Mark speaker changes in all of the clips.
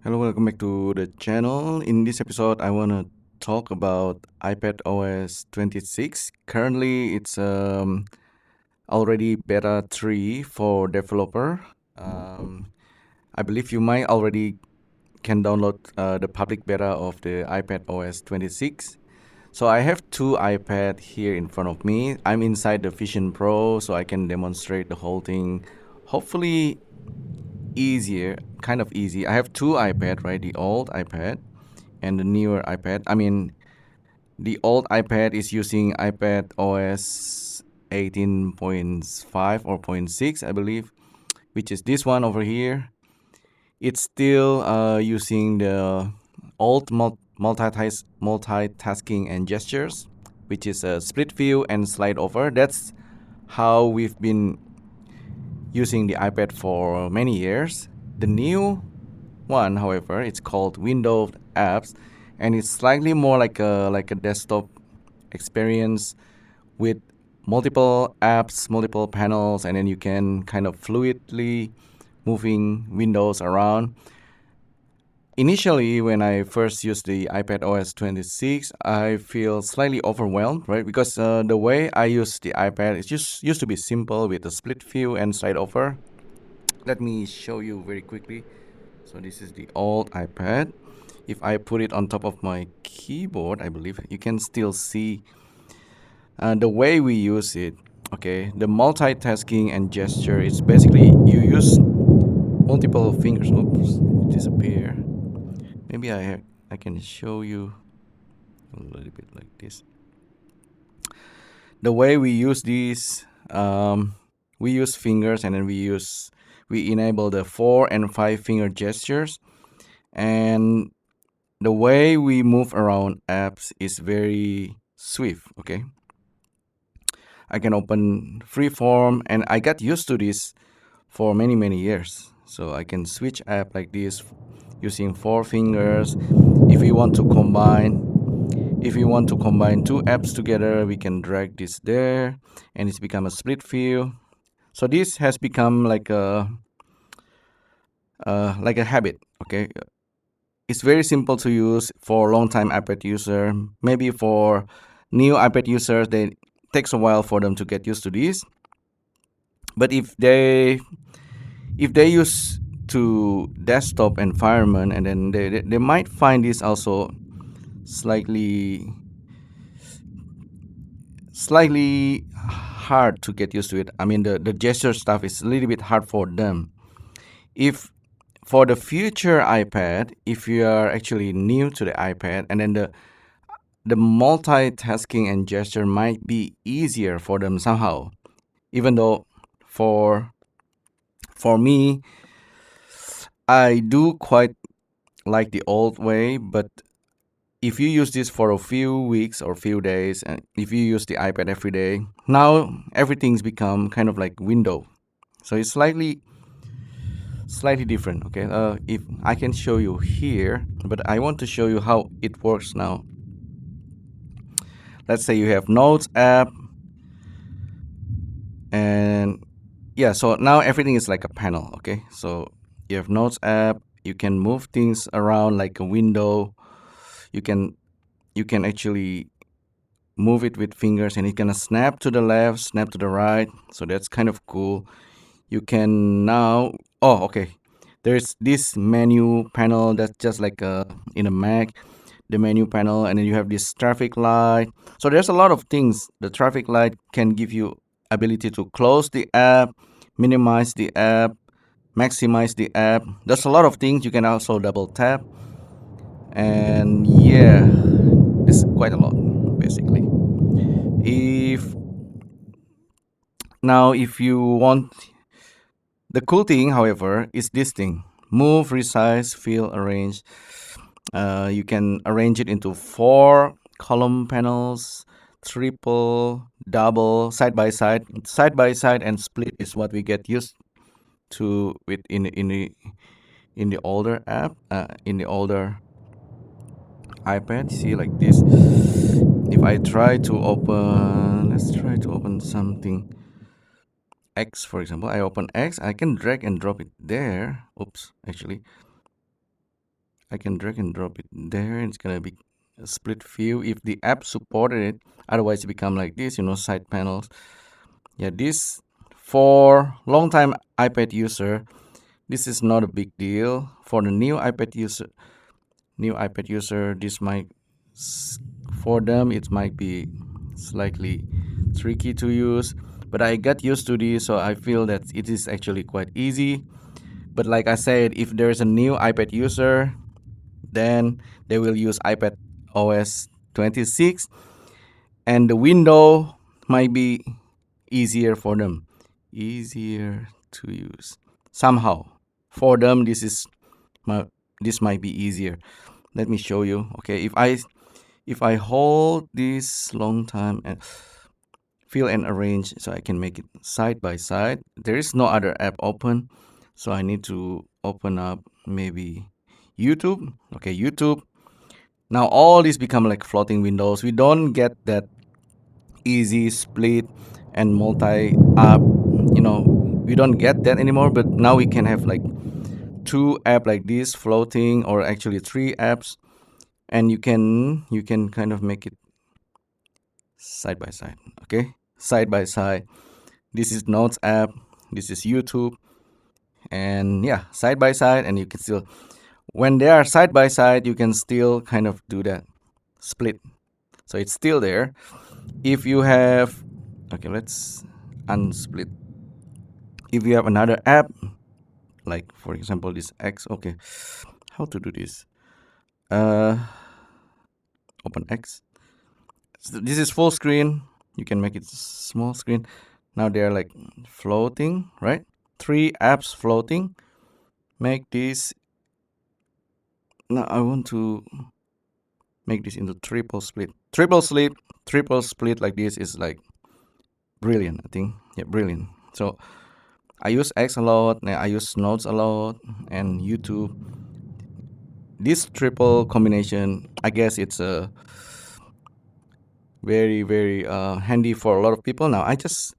Speaker 1: Hello, welcome back to the channel. In this episode, I want to talk about iPadOS 26. Currently, it's already beta 3 for developer. Um, I believe you might already can download the public beta of the iPadOS 26. So I have two iPad here in front of me. I'm inside the Vision Pro, so I can demonstrate the whole thing. Hopefully, easier, kind of easy. I have two iPad, right? The old iPad and the newer iPad. I mean, the old iPad is using iPad OS 18.5 or point 0.6, I believe, which is this one over here. It's still using the old multitasking and gestures, which is a split view and slide over. That's how we've been using the iPad for many years. The new one, however, it's called Windows Apps, and it's slightly more like a desktop experience with multiple apps, multiple panels, and then you can kind of fluidly moving windows around. Initially, when I first used the iPad OS 26, I feel slightly overwhelmed, right? Because the way I use the iPad, it just used to be simple with a split view and slide over. Let me show you very quickly. So this is the old iPad. If I put it on top of my keyboard, I believe you can still see the way we use it. Okay, the multitasking and gesture is basically you use multiple fingers. Oops, it disappear. Maybe I can show you a little bit like this. The way we use these, we use fingers, and then we enable the 4 and 5 finger gestures, and the way we move around apps is very swift. Okay, I can open Freeform, and I got used to this for many years. So I can switch app like this using 4 fingers. If we want to combine, if we want to combine two apps together, we can drag this there, and it's become a split view. So this has become like a habit. Okay, it's very simple to use for long-time iPad user. Maybe for new iPad users, they takes a while for them to get used to this. But if they use to desktop environment, and then they might find this also slightly hard to get used to it. I mean, the gesture stuff is a little bit hard for them. If for the future iPad, if you are actually new to the iPad, and then the multitasking and gesture might be easier for them somehow, even though for for me, I do quite like the old way. But if you use this for a few weeks or few days, and if you use the iPad every day, now everything's become kind of like window. So it's slightly different. Okay, if I can show you here, but I want to show you how it works now. Let's say you have Notes app, and yeah, so now everything is like a panel. Okay, so you have Notes app, you can move things around like a window. You can actually move it with fingers, and it can snap to the left, snap to the right. So that's kind of cool. You can now, oh, okay, there's this menu panel that's just like in a Mac, the menu panel, and then you have this traffic light. So there's a lot of things. The traffic light can give you ability to close the app, minimize the app, maximize the app. There's a lot of things. You can also double tap, and yeah, it's quite a lot basically. If now if you want, the cool thing, however, is this thing: move, resize, fill, arrange. You can arrange it into 4 column panels, triple, double, side by side. Side by side and split is what we get used to with in the older app, in the older iPad. See, like this. If I try to open, let's try to open something. X, for example, I open X, I can drag and drop it there. Oops, actually. I can drag and drop it there. It's gonna be a split view if the app supported it. Otherwise, it become like this, side panels. Yeah, this for long time iPad user, this is not a big deal. For the new iPad user, this might for them it might be slightly tricky to use. But I got used to this, so I feel that it is actually quite easy. But like I said, if there is a new iPad user, then they will use iPadOS 26, and the window might be easier for them, easier to use somehow. For them, this might be easier. Let me show you. Okay, if I hold this long time and fill and arrange, so I can make it side by side. There is no other app open, so I need to open up maybe YouTube. Okay, YouTube. Now all these become like floating windows. We don't get that easy split and multi app. We don't get that anymore. But now we can have like two app like this floating, or actually three apps, and you can kind of make it side by side. Okay, side by side. This is Notes app. This is YouTube, and yeah, side by side. And you can still, when they are side by side, you can still kind of do that split. So it's still there. If you have, okay, let's unsplit. If you have another app, like for example this X, okay, how to do this? Open X. So this is full screen. You can make it small screen. Now they are like floating, right? Three apps floating. Make this. Now I want to make this into triple split. Triple split like this is like brilliant, I think. Yeah, brilliant. So I use X a lot, and I use Notes a lot, and YouTube. This triple combination, I guess it's a very, very handy for a lot of people. Now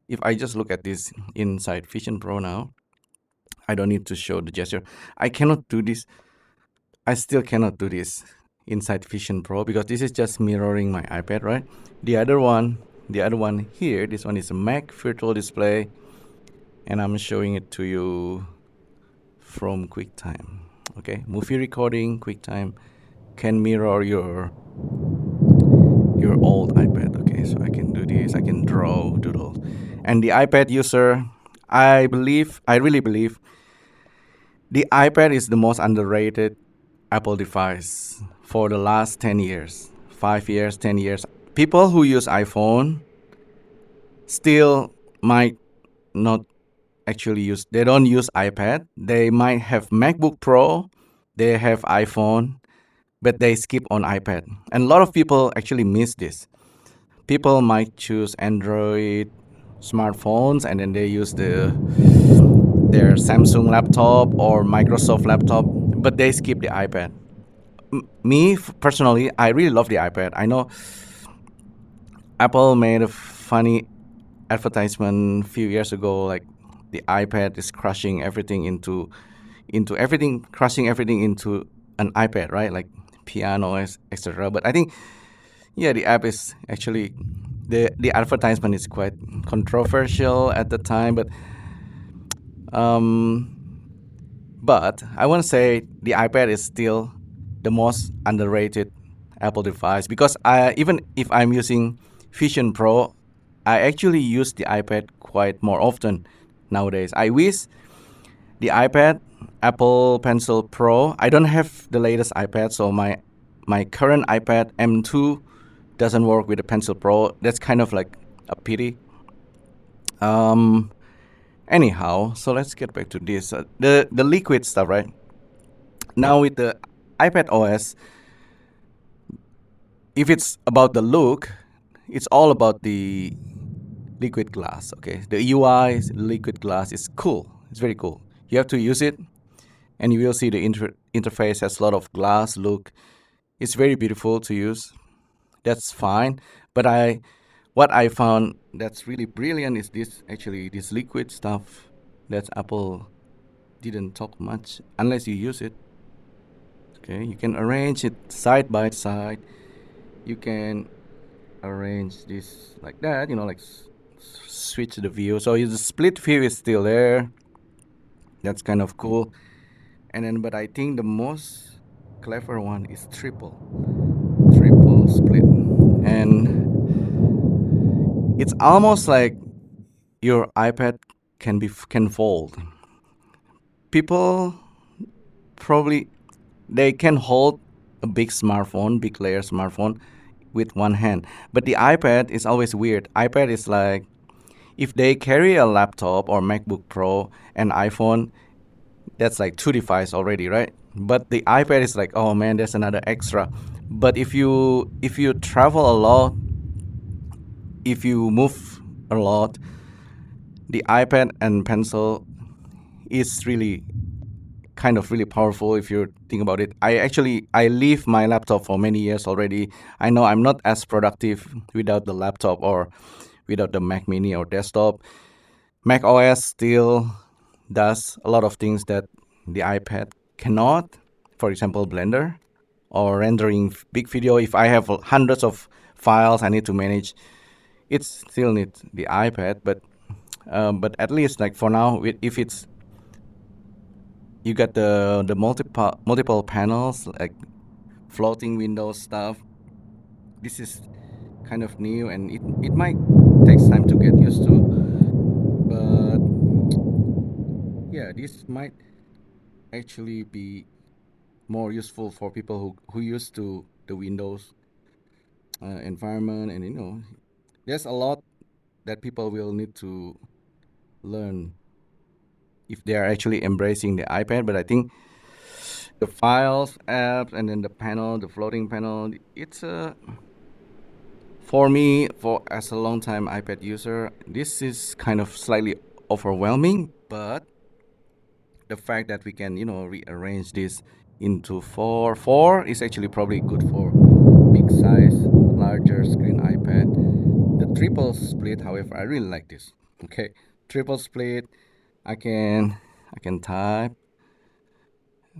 Speaker 1: if I just look at this inside Vision Pro now, I don't need to show the gesture. I cannot do this. I still cannot do this inside Vision Pro because this is just mirroring my iPad, right? The other one here, this one is a Mac Virtual Display, and I'm showing it to you from QuickTime. Okay, movie recording, QuickTime can mirror your old iPad. Okay, so I can do this. I can draw, doodle, and the iPad user, I really believe, the iPad is the most underrated Apple device for the last 10 years, 5 years, 10 years. People who use iPhone still might not they don't use iPad. They might have MacBook Pro, they have iPhone, but they skip on iPad. And a lot of people actually miss this. People might choose Android smartphones, and then they use their Samsung laptop or Microsoft laptop, but they skip the iPad. Me personally, I really love the iPad. I know Apple made a funny advertisement a few years ago, like the iPad is crushing everything into crushing everything into an iPad, right? Like piano, etc. But I think, yeah, the app is actually the advertisement is quite controversial at the time, but I want to say the iPad is still the most underrated Apple device because even if I'm using Vision Pro, I actually use the iPad quite more often nowadays. I wish the iPad, Apple Pencil Pro. I don't have the latest iPad, so my current iPad M2 doesn't work with the Pencil Pro. That's kind of like a pity. Anyhow, so let's get back to this. The liquid stuff, right? Now with the iPad OS, if it's about the look, it's all about the liquid glass. Okay, the UI liquid glass is cool. It's very cool. You have to use it, and you will see the interface has a lot of glass look. It's very beautiful to use. That's fine. But what I found that's really brilliant is this liquid stuff that Apple didn't talk much unless you use it. Okay, you can arrange it side by side. You can arrange this like that, like switch the view. So the split view is still there. That's kind of cool. And then, but I think the most clever one is triple split. And it's almost like your iPad can fold. People probably they can hold a big layer smartphone with one hand. But the iPad is always weird. iPad is like if they carry a laptop or MacBook Pro and iPhone, that's like two devices already, right? But the iPad is like, oh man, there's another extra. But if you travel a lot, if you move a lot, the iPad and pencil is really kind of really powerful if you think about it. I leave my laptop for many years already. I know I'm not as productive without the laptop or without the Mac Mini or desktop. Mac OS still does a lot of things that the iPad cannot. For example, Blender or rendering big video. If I have hundreds of files I need to manage, it still needs the iPad. But at least like for now, if it's you got the multiple panels like floating windows stuff. This is kind of new and it might takes time to get used to. But yeah, this might actually be more useful for people who used to the Windows environment, and there's a lot that people will need to learn if they are actually embracing the iPad. But I think the files, apps, and then the panel, the floating panel, it's for me, for as a long time iPad user, this is kind of slightly overwhelming. But the fact that we can rearrange this into four is actually probably good for big size, larger screen iPad. The triple split, however, I really like this. Okay, triple split. I can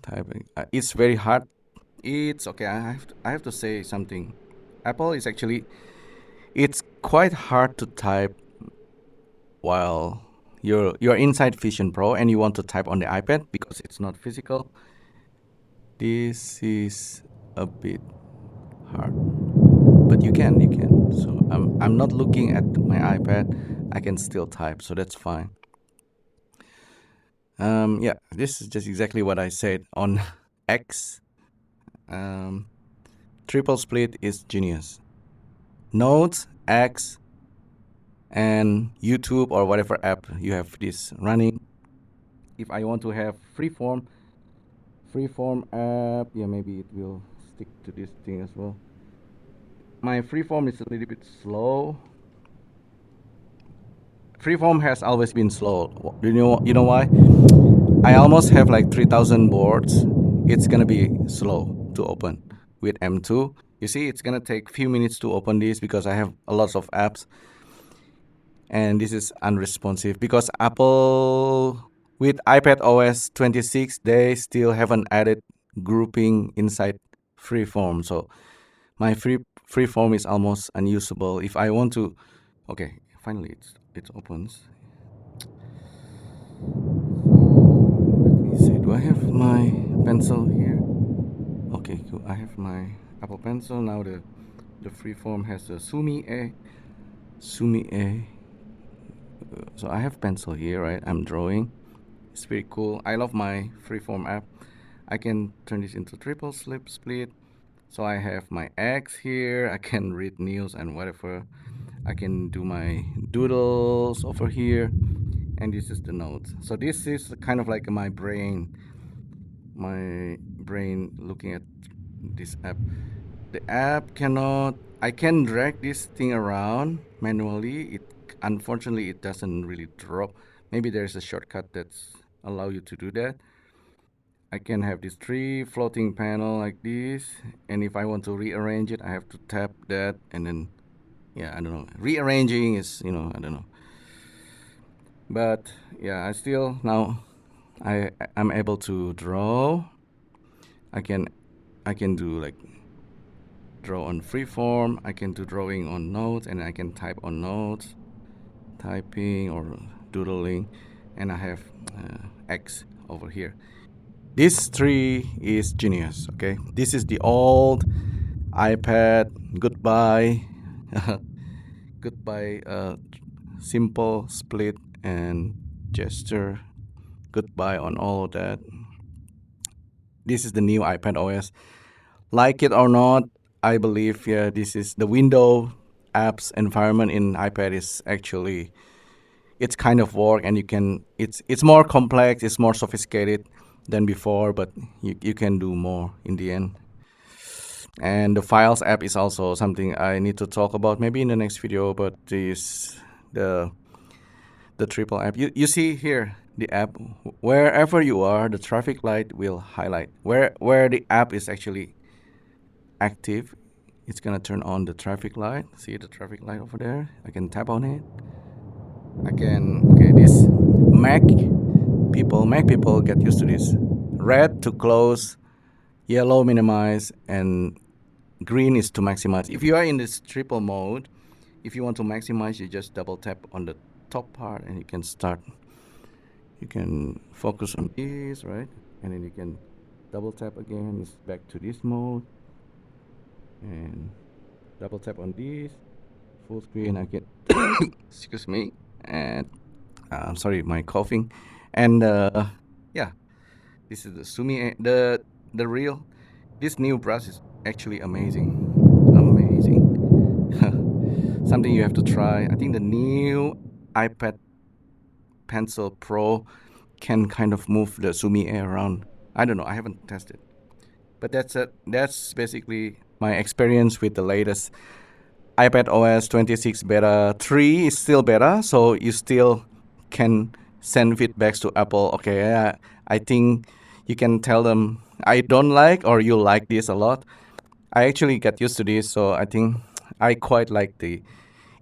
Speaker 1: typing. It's very hard. It's okay. I have to say something. Apple is actually it's quite hard to type while you're inside Vision Pro and you want to type on the iPad because it's not physical. This is a bit hard, but you can. So I'm not looking at my iPad. I can still type, so that's fine. Yeah, this is just exactly what I said on X. Um, Triple split is genius. Notes, X, and YouTube or whatever app you have this running. If I want to have freeform app, yeah, maybe it will stick to this thing as well. My freeform is a little bit slow. Freeform has always been slow. You know why? I almost have like 3,000 boards. It's gonna be slow to open with M2. You see, it's gonna take few minutes to open this because I have a lot of apps, and this is unresponsive because Apple with iPadOS 26 they still haven't added grouping inside Freeform. So my Freeform is almost unusable. If I want to, okay, finally it opens. Let me see. Do I have my pencil here? Okay, cool. I have my Apple Pencil now. The Freeform has a Sumi A. So I have pencil here, right? I'm drawing. It's pretty cool. I love my Freeform app. I can turn this into triple split. So I have my X here. I can read news and whatever. I can do my doodles over here, and this is the notes. So this is kind of like my brain looking at this app. The app cannot. I can drag this thing around manually. Unfortunately it doesn't really drop. Maybe there's a shortcut that's allow you to do that. I can have this three floating panel like this, and if I want to rearrange it, I have to tap that, and then yeah, I don't know. Rearranging is I don't know. But yeah, I'm able to draw. I can I can do like draw on Freeform. I can do drawing on notes, and I can type on notes, typing or doodling, and I have X over here. This tree is genius. Okay, this is the old iPad. Goodbye, goodbye. Simple split and gesture. Goodbye on all of that. This is the new iPadOS. Like it or not, I believe this is the window apps environment in iPad is actually it's kind of work, and you can it's more complex, it's more sophisticated than before, but you can do more in the end. And the Files app is also something I need to talk about maybe in the next video. But this the triple app, you see here the app, wherever you are, the traffic light will highlight where the app is actually active. It's gonna turn on the traffic light. See the traffic light over there? I can tap on it. I can, okay, this Mac people get used to this. Red to close, yellow minimize, and green is to maximize. If you are in this triple mode, if you want to maximize, you just double tap on the top part and you can start. You can focus on this, right? And then you can double tap again, it's back to this mode. And double tap on this, full screen, I get, excuse me, and I'm sorry, my coughing. And yeah, this is the Sumi, the real, this new brush is actually amazing, amazing. Something you have to try. I think the new iPad Pencil Pro can kind of move the Sumi around. I don't know, I haven't tested. But that's basically my experience with the latest iPadOS 26 beta 3 is still beta, so you still can send feedbacks to Apple. Okay, I think you can tell them I don't like or you like this a lot. I actually got used to this, so I think I quite like the.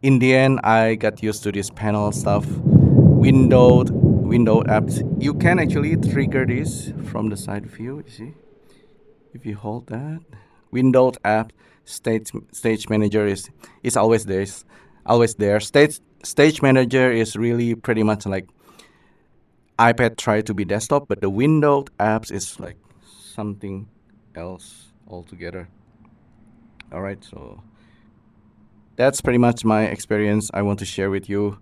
Speaker 1: In the end, I got used to this panel stuff. Window apps. You can actually trigger this from the side view. You see, if you hold that, Windows app stage manager is always there. Always there. Stage manager is really pretty much like iPad try to be desktop, but the Windows apps is like something else altogether. All right, so that's pretty much my experience I want to share with you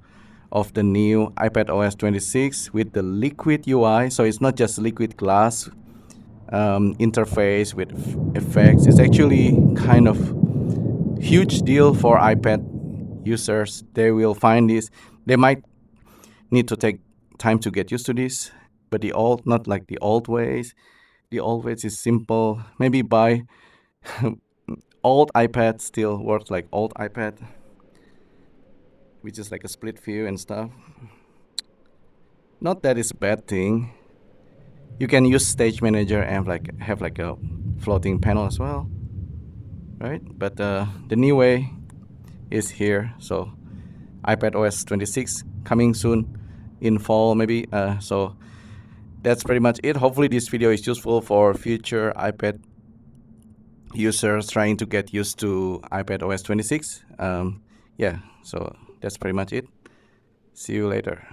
Speaker 1: of the new iPadOS 26 with the liquid UI. So it's not just liquid glass interface with effects. It's actually kind of huge deal for iPad users. They will find this. They might need to take time to get used to this, but not like the old ways. The old ways is simple. Maybe buy old iPad still works like old iPad, which is like a split view and stuff. Not that it's a bad thing. You can use Stage Manager and have like a floating panel as well, right? But the new way is here. So iPadOS 26 coming soon in fall maybe. So that's pretty much it. Hopefully this video is useful for future iPad users trying to get used to iPadOS 26. Yeah, so that's pretty much it. See you later.